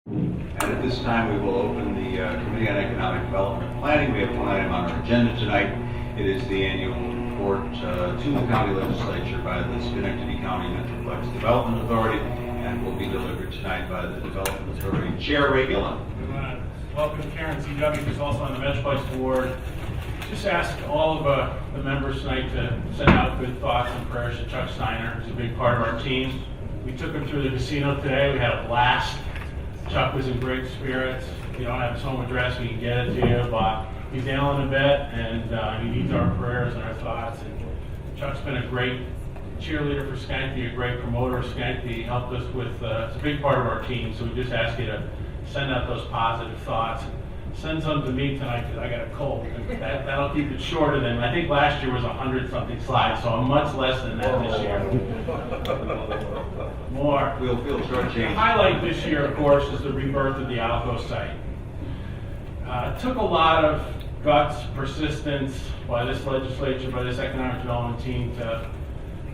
And at this time, we will open the Committee on Economic Development and Planning. We have one item on our agenda tonight. It is the annual report to the County Legislature by the Schenectady County Metroplex Development Authority, and will be delivered tonight by the Development Authority Chair, Ray Gillen. We want to welcome Karen C.W., who's also on the Metroplex Board. Just ask all of the members tonight to send out good thoughts and prayers to Chuck Steiner, who's a big part of our team. We took him through the casino today. We had a blast. Chuck was in great spirits. If you don't have his home address, we can get it to you, but he's ailing a bit, and he needs our prayers and our thoughts. And Chuck's been a great cheerleader for Schenectady, a great promoter of Schenectady. He helped us with, it's a big part of our team, so we just ask you to send out those positive thoughts. Send some to me tonight because I got a cold. That'll keep it shorter than, I think last year was 100-something slides, so I'm much less than that this year. More. We'll feel shortchanged. The highlight this year, of course, is the rebirth of the Alco site. It took a lot of guts, persistence by this legislature, by this economic development team to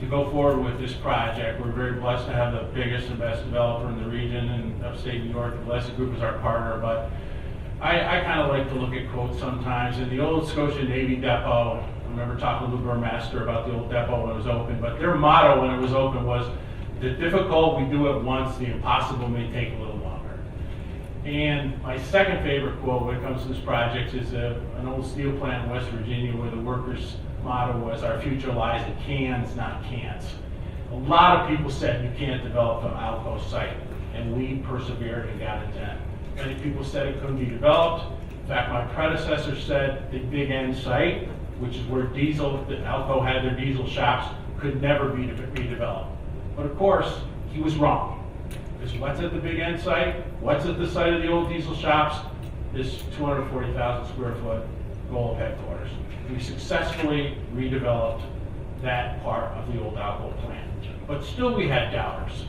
go forward with this project. We're very blessed to have the biggest and best developer in the region in upstate New York. The Blessed Group is our partner, but I kind of like to look at quotes sometimes. In the old Scotia Navy depot, I remember talking to the burmaster about the old depot when it was open, but their motto when it was open was, the difficult we do it once, the impossible may take a little longer. And my second favorite quote when it comes to this project is an old steel plant in West Virginia where the workers' motto was, our future lies in cans, not cans. A lot of people said you can't develop an Alco site, and we persevered and got it done. Many people said it couldn't be developed. In fact, my predecessor said the Big End site, which is where Alco had their diesel shops, could never be redeveloped. But of course, he was wrong. Because what's at the Big End site? What's at the site of the old diesel shops? This 240,000 square foot goal of headquarters. We successfully redeveloped that part of the old Alco plant. But still we had doubters.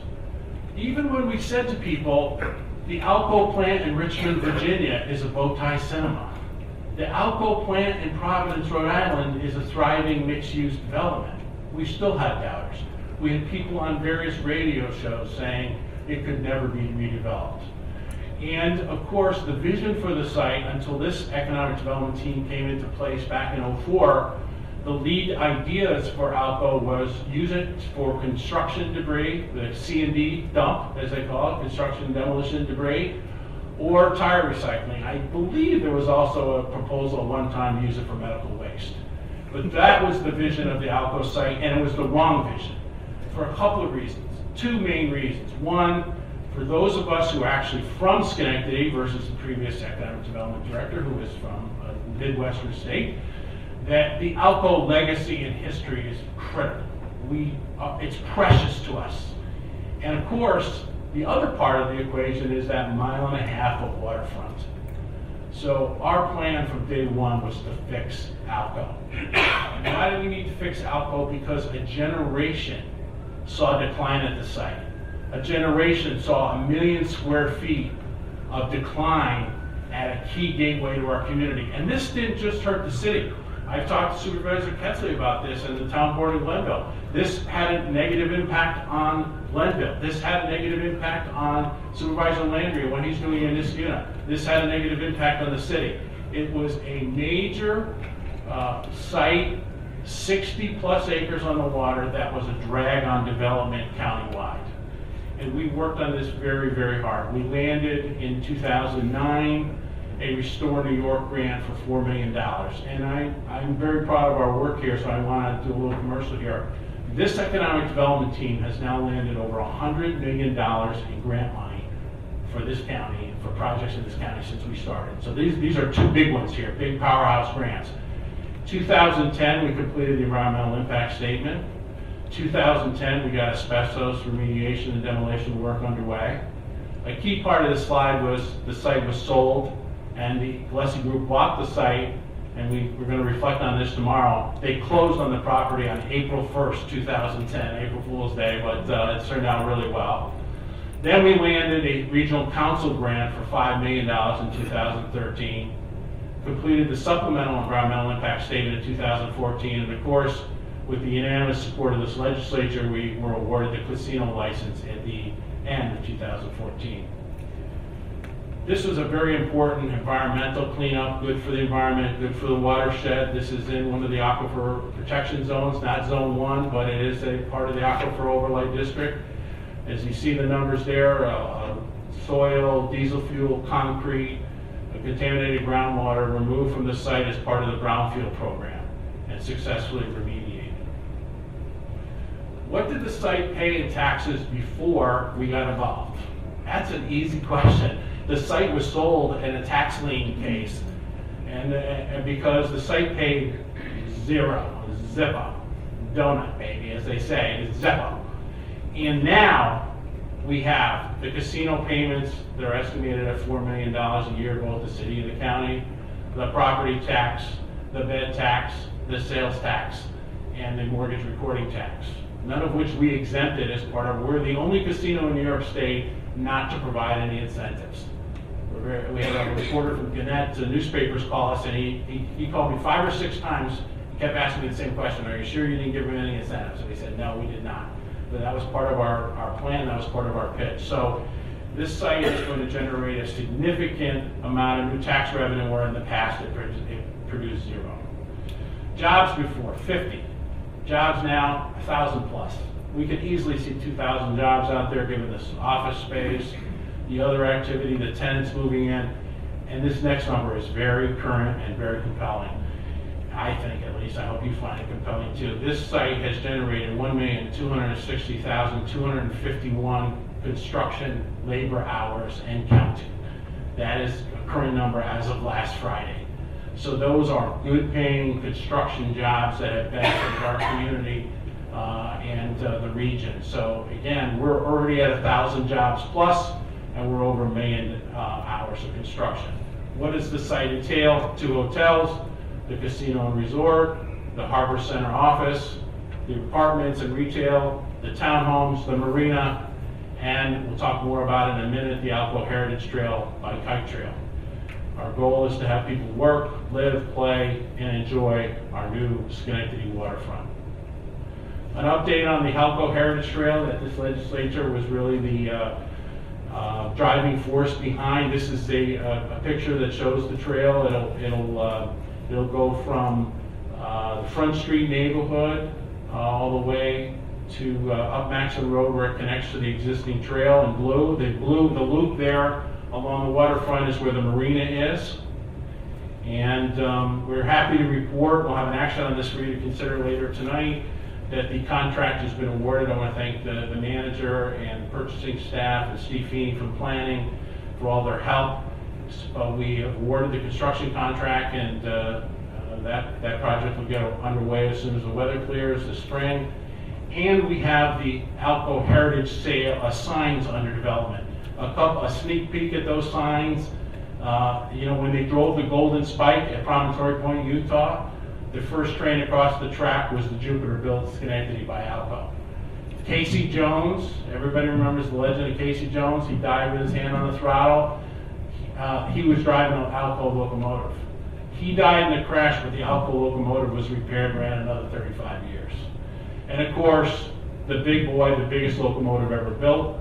Even when we said to people, the Alco plant in Richmond, Virginia is a bow tie cinema. The Alco plant in Providence, Rhode Island is a thriving mixed-use development. We still had doubters. We had people on various radio shows saying it could never be redeveloped. And of course, the vision for the site until this economic development team came into place back in '04, the lead ideas for Alco was use it for construction debris, the C&D dump, as they call it, construction demolition debris, or tire recycling. I believe there was also a proposal one time to use it for medical waste. But that was the vision of the Alco site, and it was the wrong vision for a couple of reasons. Two main reasons. One, for those of us who are actually from Schenectady versus the previous economic development director who is from a Midwestern state, that the Alco legacy and history is critical. It's precious to us. And of course, the other part of the equation is that 1.5 miles of waterfront. So our plan from day one was to fix Alco. And why do we need to fix Alco? Because a generation saw a decline at the site. A generation saw 1 million square feet of decline at a key gateway to our community. And this didn't just hurt the city. I've talked to Supervisor Ketzley about this and the town board in Glenville. This had a negative impact on Glenville. This had a negative impact on Supervisor Landry and what he's doing in this unit. This had a negative impact on the city. It was a major site, 60 plus acres on the water, that was a drag on development countywide. And we worked on this very, very hard. We landed in 2009 a Restore New York grant for $4 million. And I'm very proud of our work here, so I want to do a little commercial here. This economic development team has now landed over $100 million in grant money for this county, for projects in this county since we started. So these are two big ones here, big powerhouse grants. 2010, we completed the environmental impact statement. 2010, we got asbestos remediation and demolition work underway. A key part of the slide was the site was sold, and the Blessed Group bought the site, and we're going to reflect on this tomorrow. They closed on the property on April 1st, 2010, April Fool's Day, but it turned out really well. Then we landed a regional council grant for $5 million in 2013, completed the supplemental environmental impact statement in 2014, and of course, with the unanimous support of this legislature, we were awarded the casino license at the end of 2014. This was a very important environmental cleanup, good for the environment, good for the watershed. This is in one of the aquifer protection zones, not zone 1, but it is a part of the aquifer overlay district. As you see the numbers there, soil, diesel fuel, concrete, contaminated groundwater removed from the site as part of the brownfield program and successfully remediated. What did the site pay in taxes before we got involved? That's an easy question. The site was sold in a tax lien case, and because the site paid zippo, donut baby, as they say, it's zippo. And now we have the casino payments that are estimated at $4 million a year, both the city and the county, the property tax, the bed tax, the sales tax, and the mortgage recording tax. None of which we exempted as part of, we're the only casino in New York State not to provide any incentives. We had a reporter from Gannett, the newspapers call us, and he called me 5 or 6 times. He kept asking me the same question, are you sure you didn't give him any incentives? And we said, no, we did not. But that was part of our plan, that was part of our pitch. So this site is going to generate a significant amount of new tax revenue, where in the past it produced 0. Jobs before, 50. Jobs now, 1,000 plus. We could easily see 2,000 jobs out there given this office space, the other activity, the tenants moving in, and this next number is very current and very compelling. I think, at least, I hope you find it compelling too. This site has generated 1,260,251 construction labor hours and counting. That is a current number as of last Friday. So those are good paying construction jobs that have benefited our community and the region. So again, we're already at 1,000 jobs plus, and we're over 1 million hours of construction. What does the site entail? 2 hotels, the casino and resort, the Harbor Center office, the apartments and retail, the townhomes, the marina, and we'll talk more about it in a minute, the Alco Heritage Trail by Kite Trail. Our goal is to have people work, live, play, and enjoy our new Schenectady waterfront. An update on the Alco Heritage Trail that this legislature was really the driving force behind. This is a picture that shows the trail. It'll go from the Front Street neighborhood all the way to up Maxon Road, where it connects to the existing trail in blue. The loop there along the waterfront is where the marina is. And we're happy to report, we'll have an action on this for you to consider later tonight, that the contract has been awarded. I want to thank the manager and purchasing staff and Steve Feeney from planning for all their help. We have awarded the construction contract, and that project will get underway as soon as the weather clears this spring. And we have the Alco Heritage signs under development. A sneak peek at those signs. When they drove the Golden Spike at Promontory Point, Utah, the first train across the track was the Jupiter-built Schenectady by Alco. Casey Jones, everybody remembers the legend of Casey Jones. He died with his hand on the throttle. He was driving an Alco locomotive. He died in a crash, but the Alco locomotive was repaired and ran another 35 years. And of course, the big boy, the biggest locomotive ever built,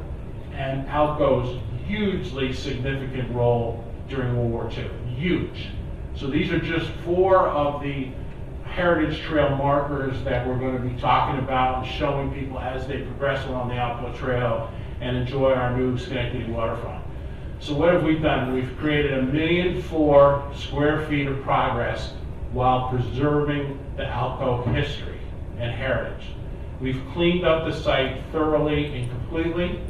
and Alco's hugely significant role during World War II. Huge. So these are just 4 of the Heritage Trail markers that we're going to be talking about and showing people as they progress along the Alco Trail and enjoy our new Schenectady waterfront. So what have we done? We've created 1,000,004 square feet of progress while preserving the Alco history and heritage. We've cleaned up the site thoroughly and completely,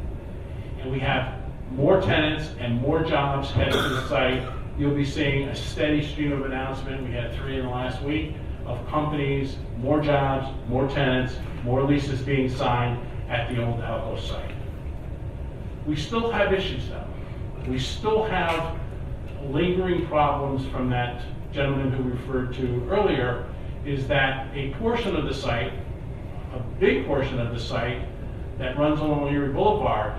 and we have more tenants and more jobs headed to the site. You'll be seeing a steady stream of announcements. We had 3 in the last week of companies, more jobs, more tenants, more leases being signed at the old Alco site. We still have issues though. We still have lingering problems from that gentleman who referred to earlier, is that a portion of the site, a big portion of the site that runs along Erie Boulevard,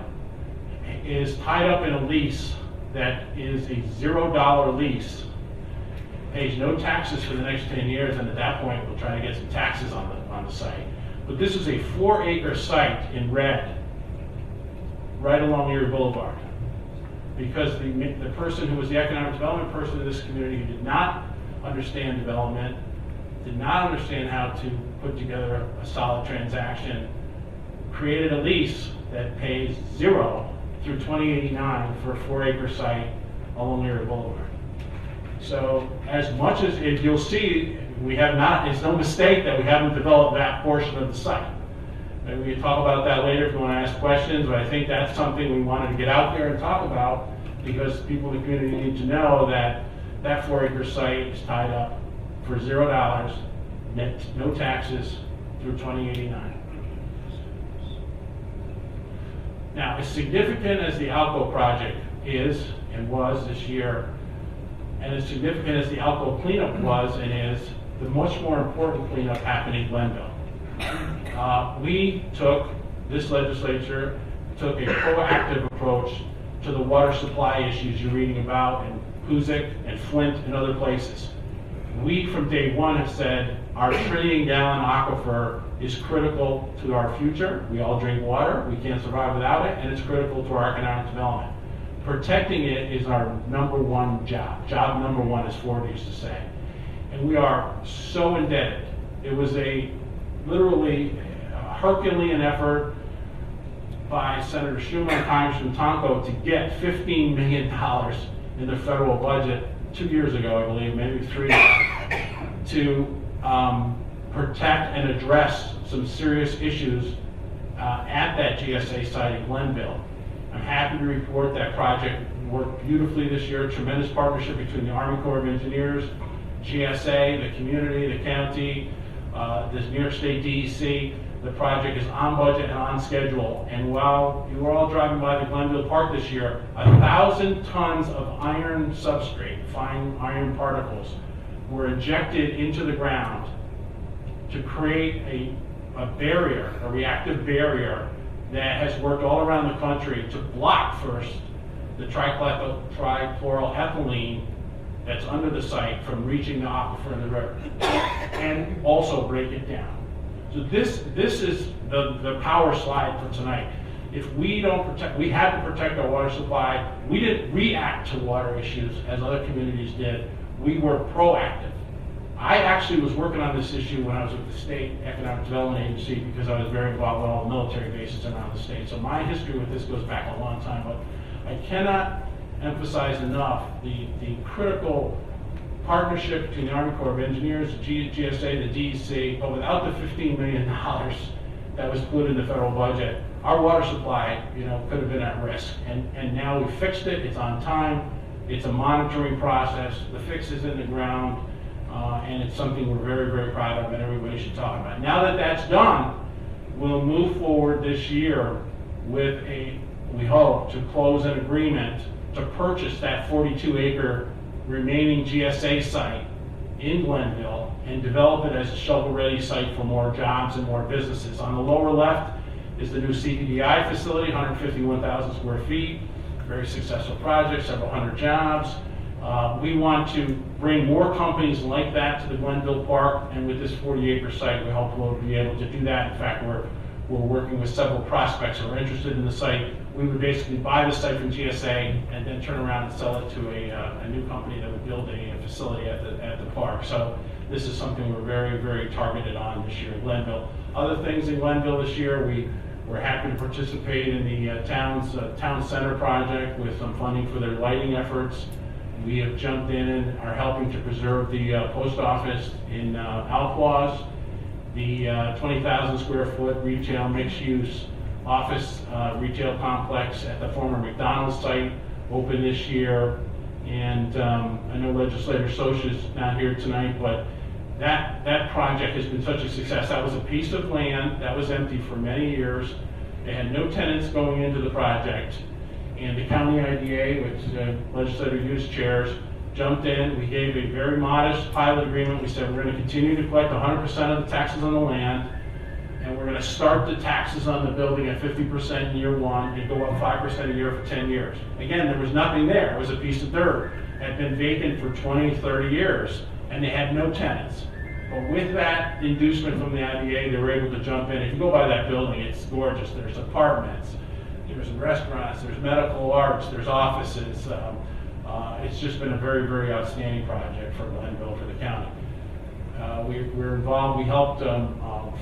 is tied up in a lease that is a $0 lease, pays no taxes for the next 10 years, and at that point we'll try to get some taxes on the site. But this is a 4-acre site in red, right along Erie Boulevard. because the person who was the economic development person in this community who did not understand development, did not understand how to put together a solid transaction, created a lease that pays 0 through 2089 for a 4-acre site along Erie Boulevard. So as much as you'll see, we have not, it's no mistake that we haven't developed that portion of the site. Maybe we can talk about that later if you want to ask questions, but I think that's something we wanted to get out there and talk about because people in the community need to know that that 4-acre site is tied up for $0, net, no taxes through 2089. Now, as significant as the Alco project is and was this year, and as significant as the Alco cleanup was and is, the much more important cleanup happened in Glenville. This legislature took a proactive approach to the water supply issues you're reading about in Hoosick and Flint and other places. We, from day one, have said our trillion-gallon aquifer is critical to our future. We all drink water. We can't survive without it, and it's critical to our economic development. Protecting it is our #1 job. Job #1, as Ford used to say. And we are so indebted. It was literally a Herculean effort by Senator Schumer and Congressman Tonko to get $15 million in the federal budget 2 years ago, I believe, maybe 3 to protect and address some serious issues at that GSA site in Glenville. I'm happy to report that project worked beautifully this year, tremendous partnership between the Army Corps of Engineers, GSA, the community, the county, this New York State DEC. The project is on budget and on schedule. And while you were all driving by the Glenville Park this year, 1,000 tons of iron substrate, fine iron particles, were injected into the ground to create a barrier, a reactive barrier that has worked all around the country to block first the trichloroethylene that's under the site from reaching the aquifer in the river, and also break it down. So this is the power slide for tonight. If we don't protect, we had to protect our water supply. We didn't react to water issues as other communities did. We were proactive. I actually was working on this issue when I was with the State Economic Development Agency because I was very involved with all the military bases around the state. So my history with this goes back a long time, but I cannot emphasize enough the critical partnership between the Army Corps of Engineers, the GSA, the DEC, but without the $15 million that was put in the federal budget, our water supply, could have been at risk. And now we fixed it, it's on time, it's a monitoring process, the fix is in the ground, and it's something we're very, very proud of and everybody should talk about. Now that that's done, we'll move forward this year with we hope to close an agreement to purchase that 42-acre remaining GSA site in Glenville and develop it as a shovel-ready site for more jobs and more businesses. On the lower left is the new CPDI facility, 151,000 square feet, very successful project, several hundred jobs. We want to bring more companies like that to the Glenville Park, and with this 40-acre site, we hope we'll be able to do that. In fact, we're working with several prospects who are interested in the site. We would basically buy the site from GSA and then turn around and sell it to a new company that would build a facility at the park. So this is something we're very, very targeted on this year in Glenville. Other things in Glenville this year, we're happy to participate in the town center project with some funding for their lighting efforts. We have jumped in and are helping to preserve the post office in Alquaz. The 20,000 square foot retail mixed-use office retail complex at the former McDonald's site opened this year. And I know Legislator Socha's not here tonight, but that project has been such a success. That was a piece of land that was empty for many years. It had no tenants going into the project. And the county IDA, which Legislator Hughes chairs, jumped in. We gave a very modest pilot agreement. We said we're going to continue to collect 100% of the taxes on the land, and we're going to start the taxes on the building at 50% in year 1 and go up 5% a year for 10 years. Again, there was nothing there. It was a piece of dirt. It had been vacant for 20, 30 years, and they had no tenants. But with that inducement from the IDA, they were able to jump in. If you go by that building, it's gorgeous. There's apartments, there's restaurants, there's medical arts, there's offices. It's just been a very, very outstanding project for Glenville, for the county. We're involved, we helped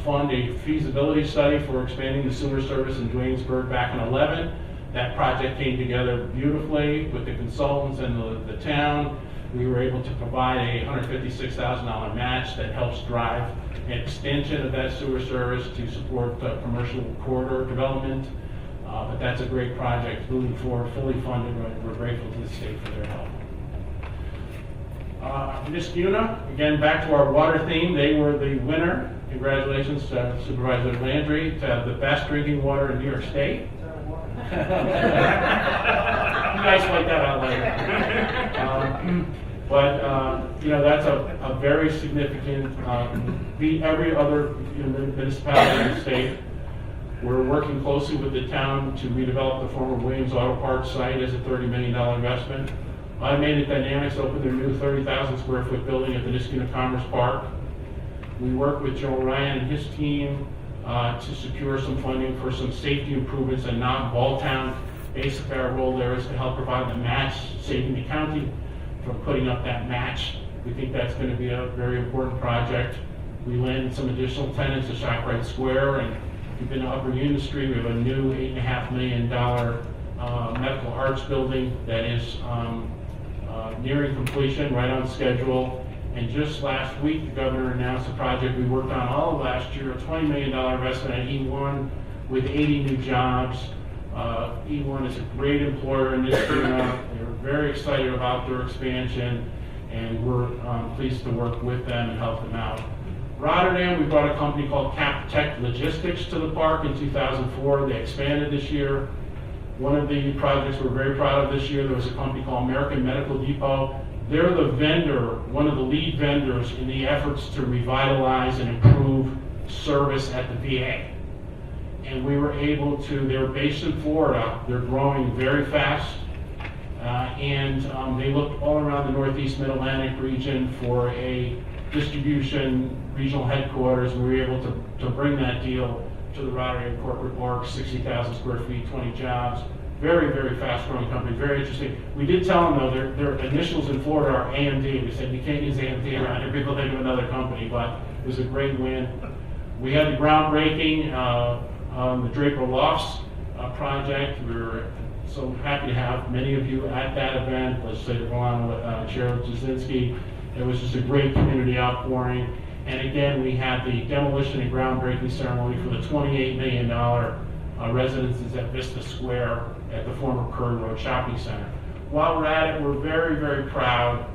fund a feasibility study for expanding the sewer service in Duanesburg back in 2011. That project came together beautifully with the consultants and the town. We were able to provide a $156,000 match that helps drive an extension of that sewer service to support commercial corridor development. But that's a great project moving forward, fully funded. We're grateful to the state for their help. Niskuna, again, back to our water theme, they were the winner. Congratulations, Supervisor Landry, to have the best drinking water in New York State. You guys fight that out later. That's a very significant, beat every other municipality in the state. We're working closely with the town to redevelop the former Williams Auto Parts site as a $30 million investment. Automated Dynamics opened their new 30,000 square foot building at the Niskuna Commerce Park. We worked with Joe Ryan and his team to secure some funding for some safety improvements in Balltown. Basically, our role there is to help provide the match, saving the county from putting up that match. We think that's going to be a very important project. We landed some additional tenants at ShopRite Square, and we've been to Upper Union Street. We have a new $8.5 million medical arts building that is nearing completion, right on schedule. And just last week, the governor announced a project we worked on all of last year, a $20 million investment at E1 with 80 new jobs. E1 is a great employer in this area. They're very excited about their expansion, and we're pleased to work with them and help them out. Rotterdam, we brought a company called CapTech Logistics to the park in 2004. They expanded this year. One of the projects we're very proud of this year, there was a company called American Medical Depot. They're the vendor, one of the lead vendors in the efforts to revitalize and improve service at the VA. And we were able to, they're based in Florida, they're growing very fast, and they looked all around the Northeast Mid-Atlantic region for a distribution regional headquarters. We were able to bring that deal to the Rotterdam corporate park, 60,000 square feet, 20 jobs. Very, very fast-growing company, very interesting. We did tell them, though, their initials in Florida are AMD. We said, you can't use AMD around here. People think of another company, but it was a great win. We had the groundbreaking on the Draper Lofts project. We were so happy to have many of you at that event. Legislator Milano, Chair Jasinski. It was just a great community outpouring. And again, we had the demolition and groundbreaking ceremony for the $28 million residences at Vista Square at the former Curry Road Shopping Center. While we're at it, we're very, very proud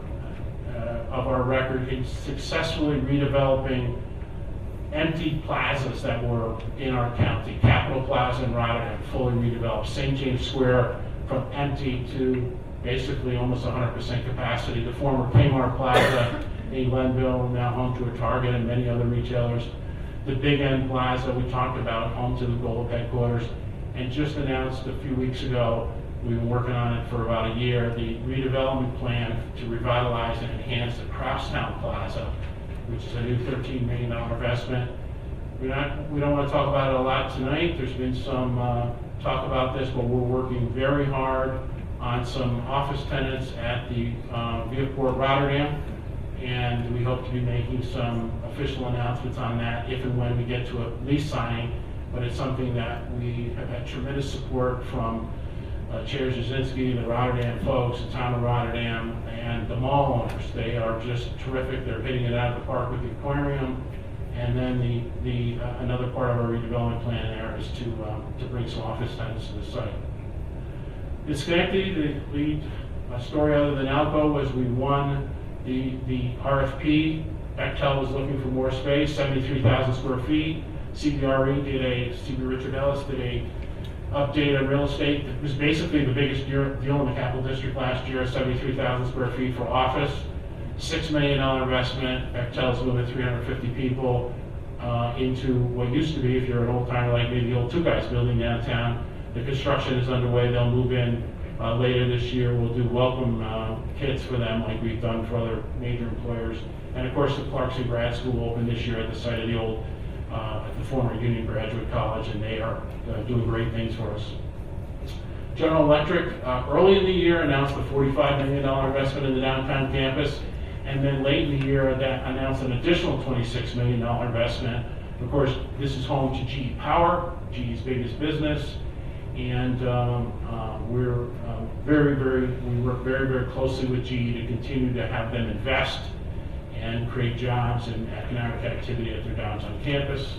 of our record in successfully redeveloping empty plazas that were in our county. Capitol Plaza in Rotterdam, fully redeveloped. St. James Square from empty to basically almost 100% capacity. The former Kmart Plaza in Glenville, now home to a Target and many other retailers. The Big End Plaza we talked about, home to the Gold headquarters, and just announced a few weeks ago, we've been working on it for about a year, the redevelopment plan to revitalize and enhance the Crosstown Plaza, which is a new $13 million investment. We don't want to talk about it a lot tonight. There's been some talk about this, but we're working very hard on some office tenants at the Viewport Rotterdam, and we hope to be making some official announcements on that if and when we get to a lease signing. But it's something that we have had tremendous support from Chair Jasinski, the Rotterdam folks, the town of Rotterdam, and the mall owners. They are just terrific. They're hitting it out of the park with the aquarium. And then another part of our redevelopment plan there is to bring some office tenants to the site. In Schenectady, the lead story other than Alco was we won the RFP. Bechtel was looking for more space, 73,000 square feet. CB Richard Ellis did a update on real estate. It was basically the biggest deal in the Capital District last year, 73,000 square feet for office. $6 million investment. Bechtel's moving 350 people into what used to be, if you're an old timer like me, the old Two Guys building downtown. The construction is underway. They'll move in later this year. We'll do welcome kits for them like we've done for other major employers. And of course, the Clarkson Grad School opened this year at the site of the old, the former Union Graduate College, and they are doing great things for us. General Electric, early in the year, announced a $45 million investment in the downtown campus, and then late in the year, that announced an additional $26 million investment. Of course, this is home to GE Power, GE's biggest business, and we work very, very closely with GE to continue to have them invest and create jobs and economic activity at their downtown campus.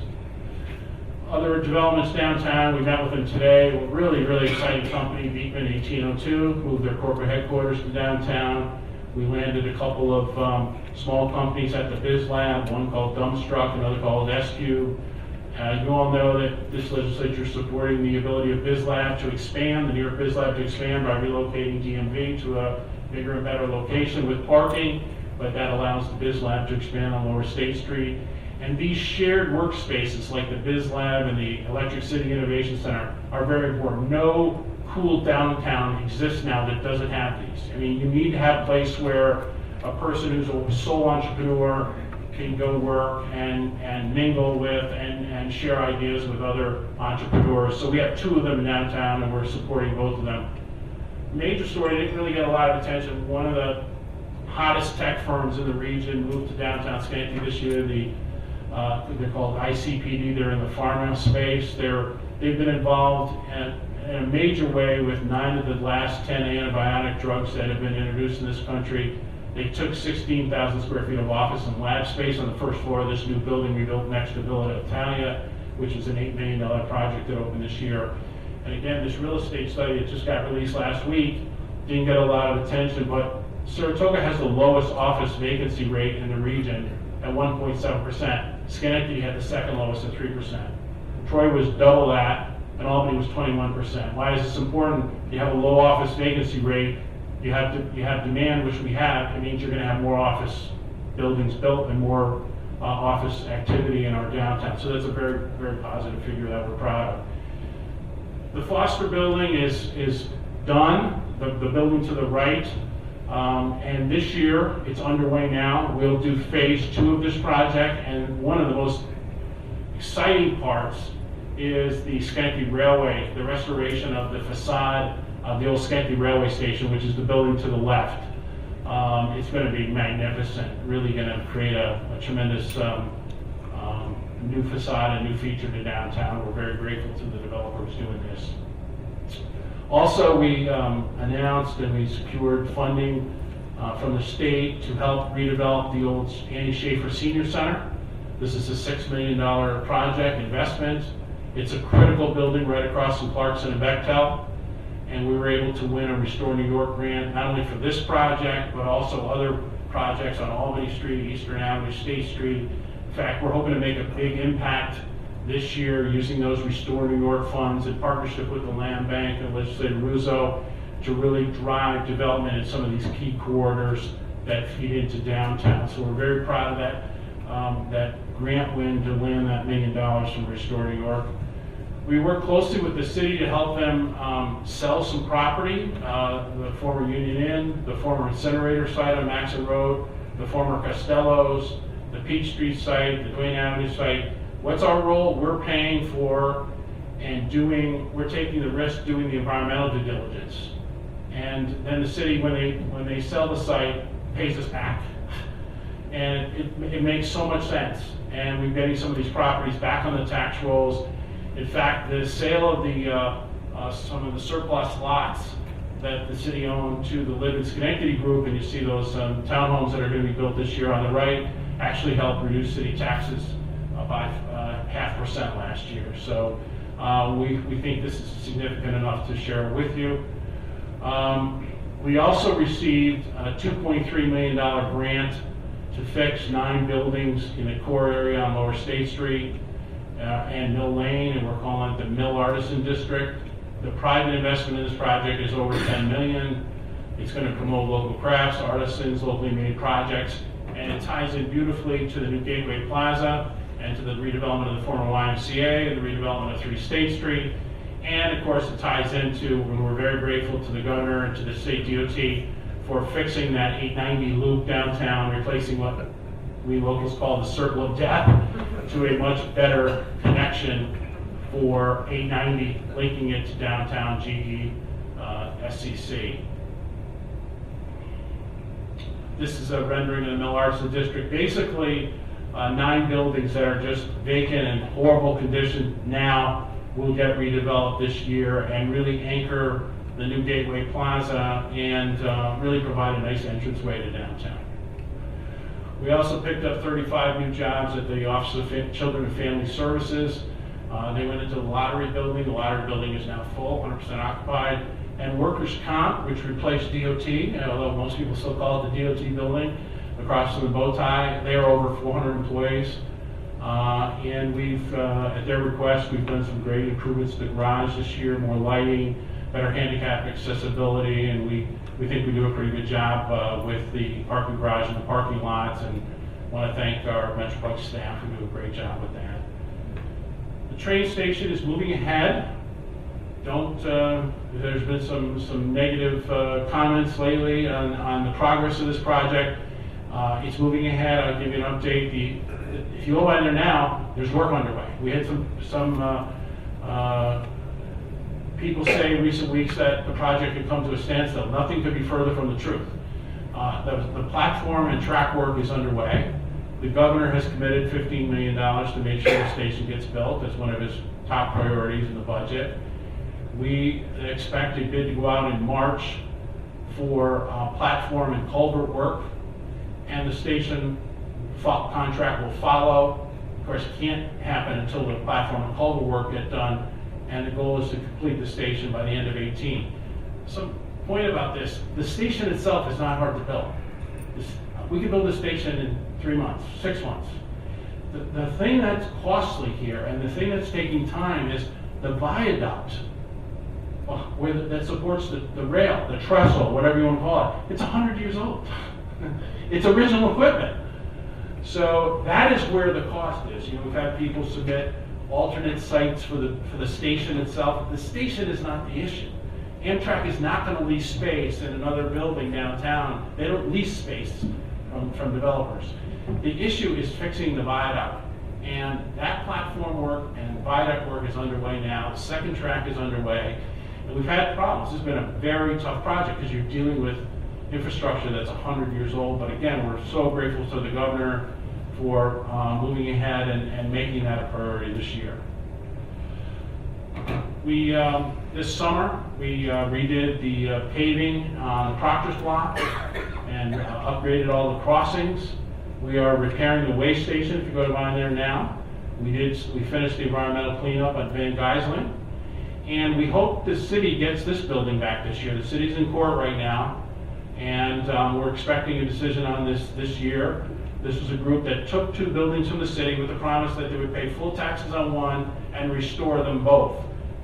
Other developments downtown, we met with them today. A really, really exciting company, Beekman 1802, moved their corporate headquarters to downtown. We landed a couple of small companies at the Biz Lab, one called Dumbstruck, another called SQ. You all know that this legislature is supporting the ability of Biz Lab to expand, the New York Biz Lab to expand by relocating DMV to a bigger and better location with parking, but that allows the Biz Lab to expand on Lower State Street. And these shared workspaces like the Biz Lab and the Electric City Innovation Center are very important. No cool downtown exists now that doesn't have these. I mean, you need to have a place where a person who's a sole entrepreneur can go work and mingle with and share ideas with other entrepreneurs. So we have two of them in downtown, and we're supporting both of them. Major story, didn't really get a lot of attention. One of the hottest tech firms in the region moved to downtown Schenectady this year. They're called ICPD. They're in the pharma space. They've been involved in a major way with 9 of the last 10 antibiotic drugs that have been introduced in this country. They took 16,000 square feet of office and lab space on the first floor of this new building we built next to Villa Italia, which is an $8 million project that opened this year. And again, this real estate study that just got released last week didn't get a lot of attention, but Saratoga has the lowest office vacancy rate in the region at 1.7%. Schenectady had the second lowest at 3%. Troy was double that, and Albany was 21%. Why is this important? You have a low office vacancy rate, you have demand, which we have. It means you're going to have more office buildings built and more office activity in our downtown. So that's a very, very positive figure that we're proud of. The Foster building is done, the building to the right. And this year, it's underway now. We'll do phase 2 of this project, and one of the most exciting parts is the Schenectady Railway, the restoration of the facade of the old Schenectady Railway Station, which is the building to the left. It's going to be magnificent, really going to create a tremendous new facade, a new feature to downtown. We're very grateful to the developers doing this. Also, we announced and we secured funding from the state to help redevelop the old Annie Schaefer Senior Center. This is a $6 million project investment. It's a critical building right across from Clarkson and Bechtel. And we were able to win a Restore New York grant, not only for this project, but also other projects on Albany Street, Eastern Avenue, State Street. In fact, we're hoping to make a big impact this year using those Restore New York funds in partnership with the Land Bank and Legislator Russo to really drive development in some of these key corridors that feed into downtown. So we're very proud of that grant win to land that $1 million from Restore New York. We work closely with the city to help them sell some property, the former Union Inn, the former incinerator site on Maxon Road, the former Costello's, the Peach Street site, the Duane Avenue site. What's our role? We're paying for and we're taking the risk doing the environmental due diligence. And then the city, when they sell the site, pays us back. And it makes so much sense. And we're getting some of these properties back on the tax rolls. In fact, the sale of some of the surplus lots that the city owned to the Live in Schenectady group, and you see those townhomes that are going to be built this year on the right, actually helped reduce city taxes by 0.5% last year. So we think this is significant enough to share with you. We also received a $2.3 million grant to fix 9 buildings in the core area on Lower State Street and Mill Lane, and we're calling it the Mill Artisan District. The private investment in this project is over $10 million. It's going to promote local crafts, artisans, locally made projects, and it ties in beautifully to the new Gateway Plaza and to the redevelopment of the former YMCA and the redevelopment of 3 State Street. And of course, it ties into, and we're very grateful to the governor and to the state DOT for fixing that 890 loop downtown, replacing what we locals call the circle of death to a much better connection for 890, linking it to downtown GE. SCC. This is a rendering of the Mill Arts District. Basically, 9 buildings that are just vacant and horrible condition now will get redeveloped this year and really anchor the new Gateway Plaza and really provide a nice entranceway to downtown. We also picked up 35 new jobs at the Office of Children and Family Services. They went into the lottery building. The lottery building is now full, 100% occupied. And workers' comp, which replaced DOT, although most people still call it the DOT building, across from the bow tie. They are over 400 employees. And we've, at their request, we've done some great improvements to the garage this year, more lighting, better handicap accessibility, and we think we do a pretty good job with the parking garage and the parking lots, and want to thank our Metroplex staff who do a great job with that. The train station is moving ahead. There's been some negative comments lately on the progress of this project. It's moving ahead. I'll give you an update. If you go by there now, there's work underway. We had some people say in recent weeks that the project had come to a standstill. Nothing could be further from the truth. The platform and track work is underway. The governor has committed $15 million to make sure the station gets built. That's one of his top priorities in the budget. We expect a bid to go out in March for platform and culvert work, and the station contract will follow. Of course, it can't happen until the platform and culvert work get done, and the goal is to complete the station by the end of 2018. Some point about this, the station itself is not hard to build. We can build a station in 3 months, 6 months. The thing that's costly here, and the thing that's taking time, is the viaduct that supports the rail, the trestle, whatever you want to call it. It's 100 years old. It's original equipment. So that is where the cost is. We've had people submit alternate sites for the station itself. The station is not the issue. Amtrak is not going to lease space in another building downtown. They don't lease space from developers. The issue is fixing the viaduct. And that platform work and viaduct work is underway now. The second track is underway. And we've had problems. This has been a very tough project because you're dealing with infrastructure that's 100 years old. But again, we're so grateful to the governor for moving ahead and making that a priority this year. This summer, we redid the paving on the Proctor's block and upgraded all the crossings. We are repairing the way station, if you go by there now. We finished the environmental cleanup at Van Geisling. And we hope the city gets this building back this year. The city's in court right now, and we're expecting a decision on this year. This was a group that took 2 buildings from the city with the promise that they would pay full taxes on one and restore them both.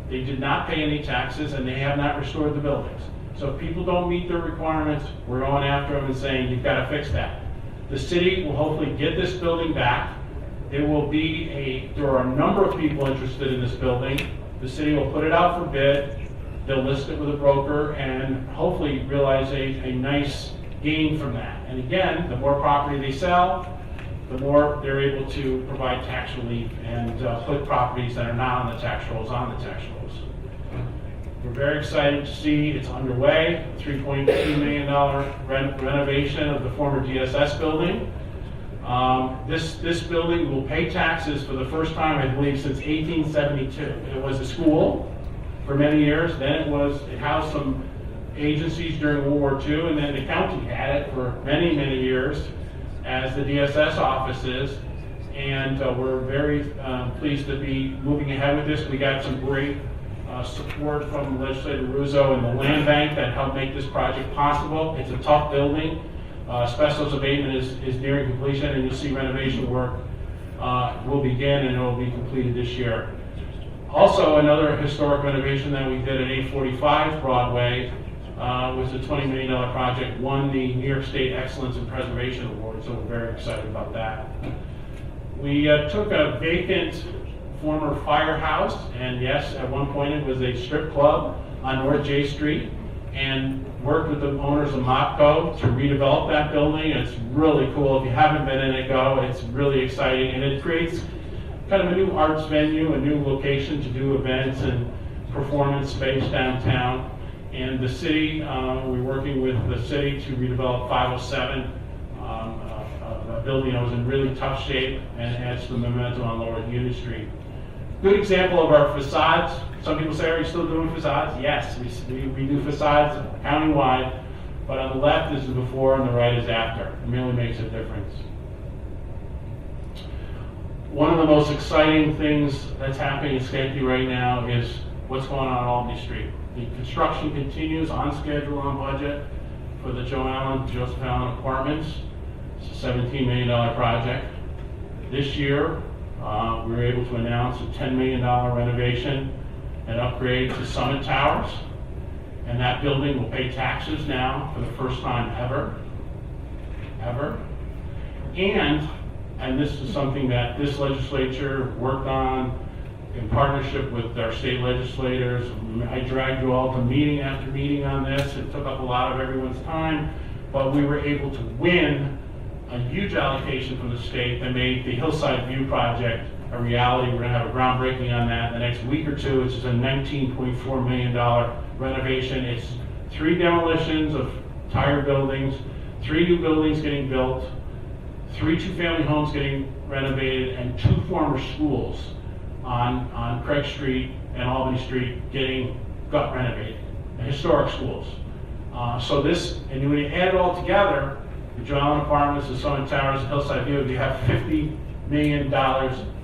They did not pay any taxes, and they have not restored the buildings. So if people don't meet their requirements, we're going after them and saying, you've got to fix that. The city will hopefully get this building back. There are a number of people interested in this building. The city will put it out for bid. They'll list it with a broker and hopefully realize a nice gain from that. And again, the more property they sell, the more they're able to provide tax relief and put properties that are not on the tax rolls on the tax rolls. We're very excited to see it's underway, a $3.2 million renovation of the former DSS building. This building will pay taxes for the first time, I believe, since 1872. It was a school for many years. Then it housed some agencies during World War II, and then the county had it for many, many years as the DSS offices. And we're very pleased to be moving ahead with this. We got some great support from Legislator Russo and the land bank that helped make this project possible. It's a tough building. Asbestos abatement is nearing completion, and you'll see renovation work will begin and it will be completed this year. Also, another historic renovation that we did at 845 Broadway was a $20 million project, won the New York State Excellence in Preservation Award, so we're very excited about that. We took a vacant former firehouse, and yes, at one point it was a strip club on North J Street, and worked with the owners of Mopco to redevelop that building. It's really cool. If you haven't been in it, go. It's really exciting, and it creates kind of a new arts venue, a new location to do events and performance space downtown. And the city, we're working with the city to redevelop 507, a building that was in really tough shape and adds to the momentum on Lower Union Street. Good example of our facades. Some people say, are you still doing facades? Yes, we do facades countywide, but on the left is the before and the right is after. It really makes a difference. One of the most exciting things that's happening in Schenectady right now is what's going on Albany Street. The construction continues on schedule, on budget for the Joseph Allen Apartments. It's a $17 million project. This year, we were able to announce a $10 million renovation and upgrade to Summit Towers. And that building will pay taxes now for the first time ever. And this is something that this legislature worked on in partnership with our state legislators. I dragged you all to meeting after meeting on this. It took up a lot of everyone's time, but we were able to win a huge allocation from the state that made the Hillside View project a reality. We're going to have a groundbreaking on that in the next week or two. It's just a $19.4 million renovation. It's 3 demolitions of tired buildings, 3 new buildings getting built, 3 two-family homes getting renovated, and 2 former schools on Craig Street and Albany Street getting gut renovated, historic schools. So this, and when you add it all together, the Joe Allen Apartments, the Summit Towers, the Hillside View, you have $50 million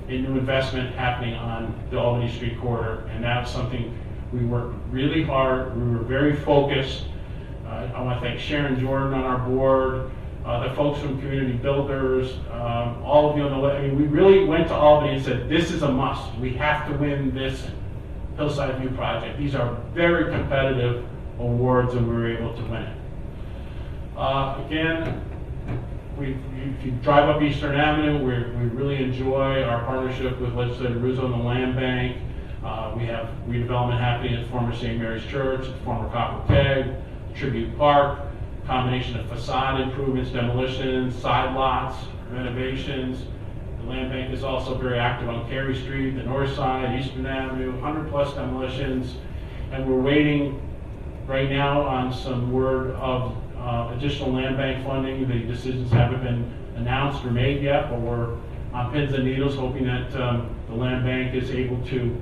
in new investment happening on the Albany Street corridor, and that's something we worked really hard. We were very focused. I want to thank Sharon Jordan on our board, the folks from Community Builders, all of you on the list. I mean, we really went to Albany and said, this is a must. We have to win this Hillside View project. These are very competitive awards, and we were able to win it. Again, if you drive up Eastern Avenue, we really enjoy our partnership with Legislator Russo and the Land Bank. We have redevelopment happening at former St. Mary's Church, former Copper Keg, Tribute Park, combination of facade improvements, demolitions, side lots, renovations. The Land Bank is also very active on Cary Street, the north side, Eastern Avenue, 100+ demolitions. And we're waiting right now on some word of additional land bank funding. The decisions haven't been announced or made yet, but we're on pins and needles hoping that the land bank is able to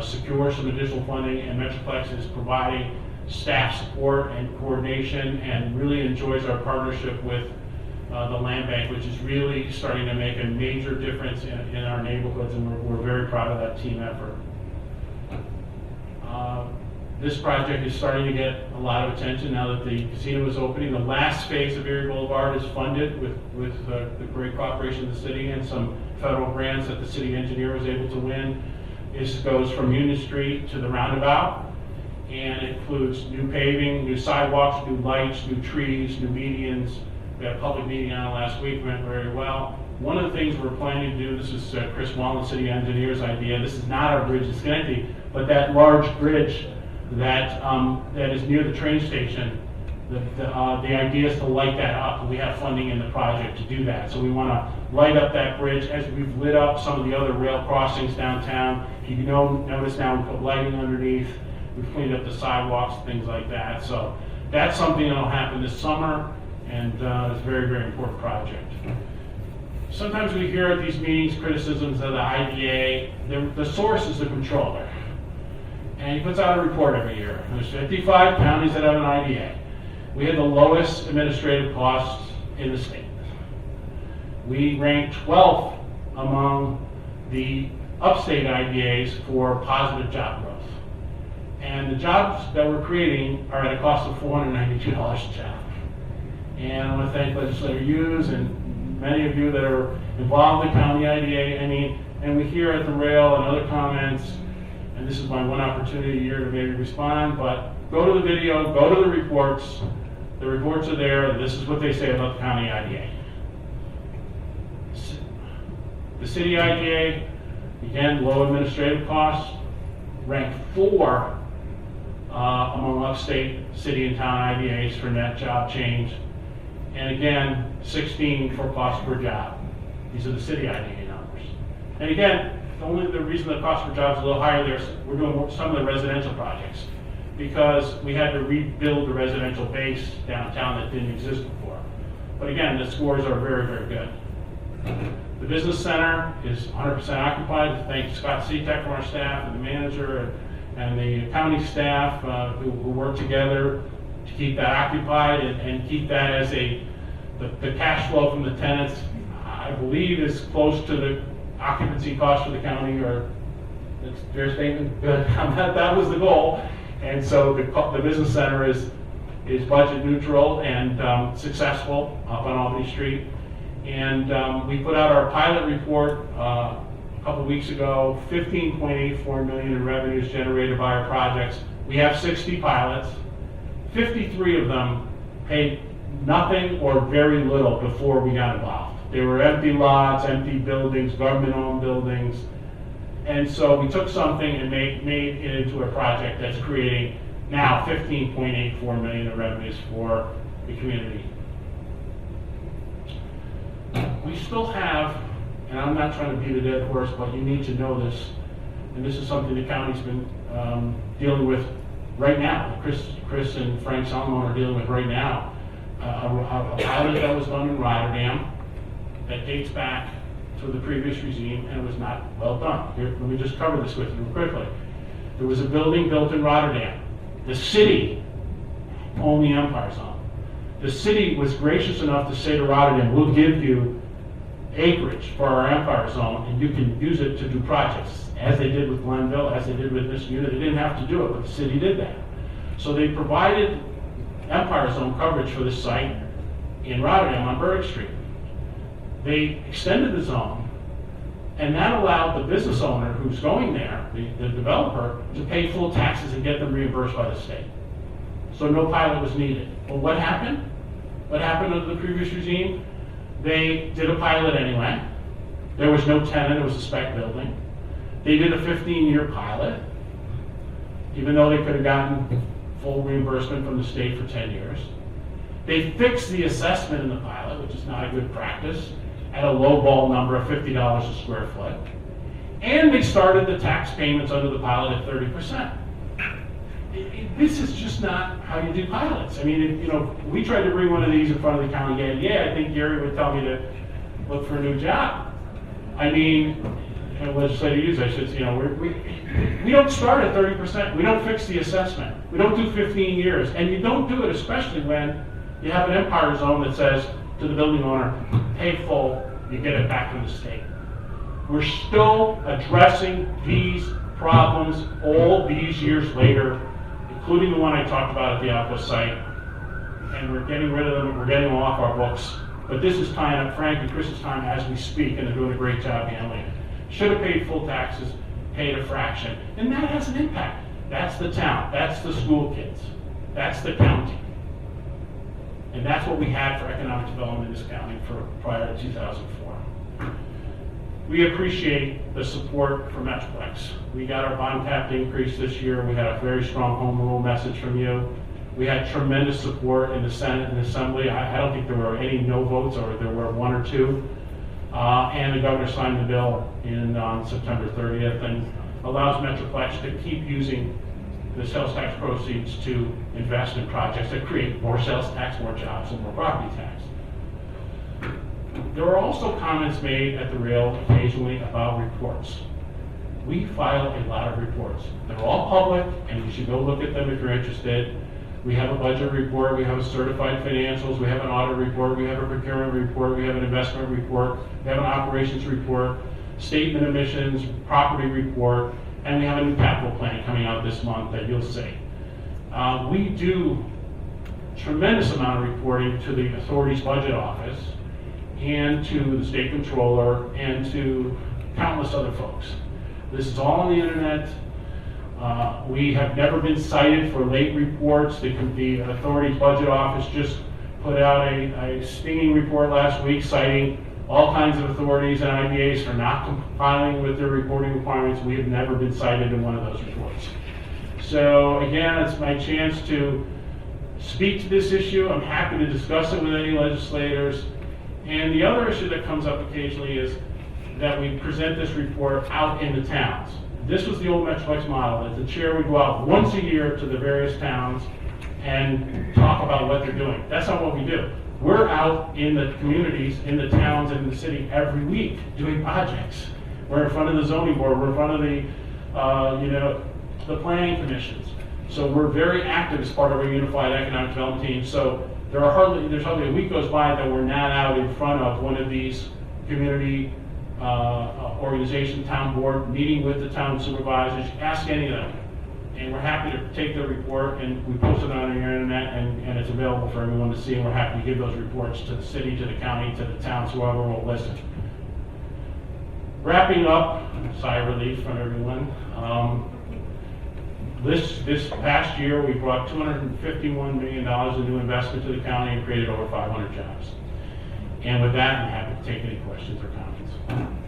secure some additional funding, and Metroplex is providing staff support and coordination and really enjoys our partnership with the land bank, which is really starting to make a major difference in our neighborhoods, and we're very proud of that team effort. This project is starting to get a lot of attention now that the casino is opening. The last phase of Erie Boulevard is funded with the great cooperation of the city and some federal grants that the city engineer was able to win. This goes from Union Street to the roundabout, and it includes new paving, new sidewalks, new lights, new trees, new medians. We had a public meeting on it last week, went very well. One of the things we're planning to do, this is Chris Wallen, city engineer's idea. This is not our bridge in Schenectady, but that large bridge that is near the train station. The idea is to light that up, and we have funding in the project to do that. So we want to light up that bridge as we've lit up some of the other rail crossings downtown. If you notice now, we put lighting underneath. We've cleaned up the sidewalks, things like that. So that's something that'll happen this summer, and it's a very, very important project. Sometimes we hear at these meetings criticisms of the IDA. The source is the controller, and he puts out a report every year. There's 55 counties that have an IDA. We had the lowest administrative costs in the state. We ranked 12th among the upstate IDAs for positive job growth. And the jobs that we're creating are at a cost of $492 a job. And I want to thank Legislator Hughes and many of you that are involved in county IDA. And we hear at the rail and other comments, and this is my one opportunity a year to maybe respond, but go to the video, go to the reports. The reports are there. This is what they say about the county IDA. The city IDA, again, low administrative costs, ranked 4 among upstate city and town IDAs for net job change. And again, 16 for cost per job. These are the city IDA numbers. And again, the reason the cost per job is a little higher there is we're doing some of the residential projects. because we had to rebuild the residential base downtown that didn't exist before. But again, the scores are very, very good. The business center is 100% occupied. Thank Scott Seatek from our staff and the manager and the county staff who work together to keep that occupied and keep that as the cash flow from the tenants, I believe, is close to the occupancy cost for the county, or that's a fair statement. Good. That was the goal. And so the business center is budget neutral and successful up on Albany Street. And we put out our pilot report a couple weeks ago, 15.84 million in revenues generated by our projects. We have 60 pilots. 53 of them paid nothing or very little before we got involved. They were empty lots, empty buildings, government-owned buildings. And so we took something and made it into a project that's creating now 15.84 million in revenues for the community. We still have, and I'm not trying to beat a dead horse, but you need to know this, and this is something the county's been dealing with right now. Chris and Frank Solomon are dealing with right now. A pilot that was done in Rotterdam that dates back to the previous regime and was not well done. Here, let me just cover this with you quickly. There was a building built in Rotterdam. The city owned the Empire Zone. The city was gracious enough to say to Rotterdam, we'll give you acreage for our Empire Zone and you can use it to do projects, as they did with Glenville, as they did with this unit. They didn't have to do it, but the city did that. So they provided Empire Zone coverage for this site in Rotterdam on Burdick Street. They extended the zone, and that allowed the business owner who's going there, the developer, to pay full taxes and get them reimbursed by the state. So no pilot was needed. Well, what happened? What happened under the previous regime? They did a pilot anyway. There was no tenant, it was a spec building. They did a 15-year pilot, even though they could have gotten full reimbursement from the state for 10 years. They fixed the assessment in the pilot, which is not a good practice, at a lowball number of $50 a square foot. And they started the tax payments under the pilot at 30%. This is just not how you do pilots. I mean, we tried to bring one of these in front of the county and I think Gary would tell me to look for a new job. I mean, legislators, I should say, we don't start at 30%. We don't fix the assessment. We don't do 15 years. And you don't do it especially when you have an Empire Zone that says to the building owner, pay full, you get it back from the state. We're still addressing these problems all these years later, including the one I talked about at the Outpost site, and we're getting rid of them, we're getting them off our books. But this is tying up Frank and Chris's time as we speak, and they're doing a great job handling it. Should have paid full taxes, paid a fraction, and that has an impact. That's the town, that's the school kids, that's the county. And that's what we had for economic development in this county prior to 2004. We appreciate the support from Metroplex. We got our bond cap increase this year. We had a very strong home rule message from you. We had tremendous support in the Senate and Assembly. I don't think there were any no votes, or there were one or two. And the governor signed the bill on September 30th and allows Metroplex to keep using the sales tax proceeds to invest in projects that create more sales tax, more jobs, and more property tax. There are also comments made at the rail occasionally about reports. We file a lot of reports. They're all public, and you should go look at them if you're interested. We have a budget report, we have a certified financials, we have an audit report, we have a procurement report, we have an investment report, we have an operations report, statement of missions, property report, and we have a new capital plan coming out this month that you'll see. We do tremendous amount of reporting to the authority's budget office and to the state controller and to countless other folks. This is all on the internet. We have never been cited for late reports. The authority's budget office just put out a stinging report last week citing all kinds of authorities and IBAs for not compiling with their reporting requirements. We have never been cited in one of those reports. So again, it's my chance to speak to this issue. I'm happy to discuss it with any legislators. And the other issue that comes up occasionally is that we present this report out in the towns. this was the old Metroplex model, that the chair would go out once a year to the various towns and talk about what they're doing. That's not what we do. We're out in the communities, in the towns, and in the city every week doing projects. We're in front of the zoning board, we're in front of the, the planning commissions. So we're very active as part of our unified economic development team. So there's hardly a week goes by that we're not out in front of one of these community organization, town board, meeting with the town supervisors, ask any of them. And we're happy to take their report, and we post it on our internet, and it's available for everyone to see, and we're happy to give those reports to the city, to the county, to the towns, whoever will listen. Wrapping up, sigh of relief from everyone. This past year, we brought $251 million in new investment to the county and created over 500 jobs. And with that, I'm happy to take any questions or comments.